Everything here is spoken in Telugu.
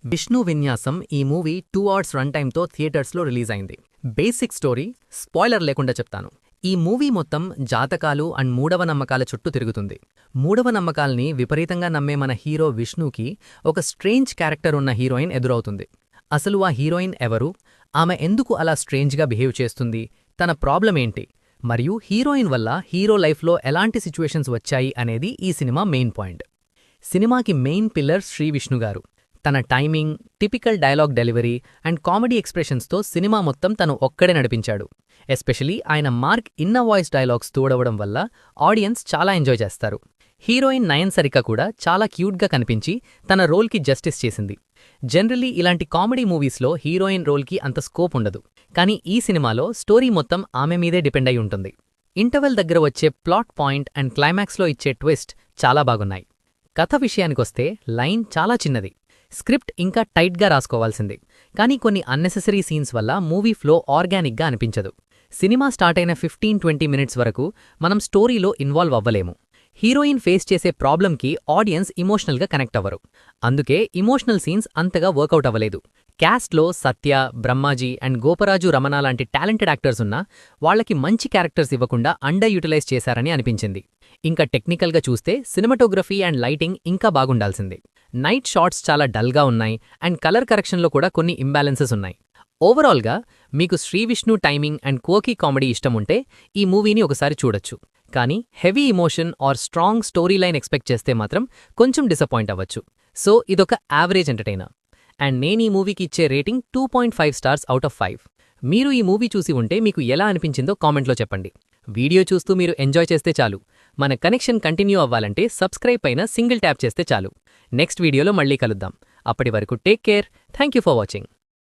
విష్ణు విన్యాసం ఈ మూవీ 2 అవర్స్ రన్ టైమ్తో థియేటర్స్లో రిలీజ్ అయింది. బేసిక్ స్టోరీ స్పాయిలర్ లేకుండా చెప్తాను. ఈ మూవీ మొత్తం జాతకాలు అండ్ మూఢవ నమ్మకాల చుట్టూ తిరుగుతుంది. మూఢవ నమ్మకాల్ని విపరీతంగా నమ్మే మన హీరో విష్ణుకి ఒక స్ట్రేంజ్ క్యారెక్టర్ ఉన్న హీరోయిన్ ఎదురవుతుంది. అసలు ఆ హీరోయిన్ ఎవరు, ఆమె ఎందుకు అలా స్ట్రేంజ్గా బిహేవ్ చేస్తుంది, తన ప్రాబ్లం ఏంటి, మరియు హీరోయిన్ వల్ల హీరో లైఫ్లో ఎలాంటి సిచ్యువేషన్స్ వచ్చాయి అనేది ఈ సినిమా మెయిన్ పాయింట్. సినిమాకి మెయిన్ పిల్లర్ శ్రీ విష్ణు గారు. తన timing, typical dialogue delivery and comedy ఎక్స్ప్రెషన్స్తో సినిమా మొత్తం తను ఒక్కడే నడిపించాడు. ఎస్పెషలీ ఆయన మార్క్ ఇన్న వాయిస్ డైలాగ్స్ తోడవడం వల్ల ఆడియన్స్ చాలా ఎంజాయ్ చేస్తారు. హీరోయిన్ నయన్సరిక కూడా చాలా క్యూట్గా కనిపించి తన రోల్కి జస్టిస్ చేసింది. జనరలీ ఇలాంటి కామెడీ మూవీస్లో హీరోయిన్ రోల్కి అంత స్కోప్ ఉండదు, కానీ ఈ సినిమాలో స్టోరీ మొత్తం ఆమె మీదే డిపెండ్ అయి ఉంటుంది. ఇంటర్వెల్ దగ్గర వచ్చే ప్లాట్ పాయింట్ అండ్ క్లైమాక్స్లో ఇచ్చే ట్విస్ట్ చాలా బాగున్నాయి. కథ విషయానికొస్తే లైన్ చాలా చిన్నది, స్క్రిప్ట్ ఇంకా టైట్గా రాసుకోవాల్సింది, కానీ కొన్ని అన్నెసెసరీ సీన్స్ వల్ల మూవీ ఫ్లో ఆర్గానిక్గా అనిపించదు. సినిమా స్టార్ట్ అయిన 15-20 మినిట్స్ వరకు మనం స్టోరీలో ఇన్వాల్వ్ అవ్వలేము. హీరోయిన్ ఫేస్ చేసే ప్రాబ్లంకి ఆడియన్స్ ఇమోషనల్గా కనెక్ట్ అవ్వరు, అందుకే ఇమోషనల్ సీన్స్ అంతగా వర్కౌట్ అవ్వలేదు. క్యాస్ట్లో సత్య, బ్రహ్మాజీ అండ్ గోపరాజు రమణ లాంటి టాలెంటెడ్ యాక్టర్స్ ఉన్నా వాళ్లకి మంచి క్యారెక్టర్స్ ఇవ్వకుండా అండర్ యూటిలైజ్ చేశారని అనిపించింది. ఇంకా టెక్నికల్గా చూస్తే సినిమాటోగ్రఫీ అండ్ లైటింగ్ ఇంకా బాగుండాల్సింది. నైట్ షాట్స్ చాలా డల్గా ఉన్నాయి అండ్ కలర్ కరెక్షన్లో కూడా కొన్ని ఇంబ్యాలెన్సెస్ ఉన్నాయి. ఓవరాల్గా మీకు శ్రీవిష్ణు టైమింగ్ అండ్ కోకీ కామెడీ ఇష్టముంటే ఈ మూవీని ఒకసారి చూడొచ్చు, కానీ heavy emotion or strong story line expect చేస్తే మాత్రం కొంచెం డిసప్పాయింట్ అవ్వచ్చు. సో ఇదొక యావరేజ్ ఎంటర్టైనర్. అండ్ నేను ఈ మూవీకి ఇచ్చే రేటింగ్ 2.5 స్టార్స్ అవుట్ ఆఫ్ 5. మీరు ఈ మూవీ చూసి ఉంటే మీకు ఎలా అనిపించిందో కామెంట్లో చెప్పండి. వీడియో చూస్తూ మీరు ఎంజాయ్ చేస్తే చాలు. మన కనెక్షన్ కంటిన్యూ అవ్వాలంటే సబ్స్క్రైబ్ పైన సింగిల్ ట్యాప్ చేస్తే చాలు. నెక్స్ట్ వీడియోలో మళ్ళీ కలుద్దాం. అప్పటి వరకు take care. Thank you for watching.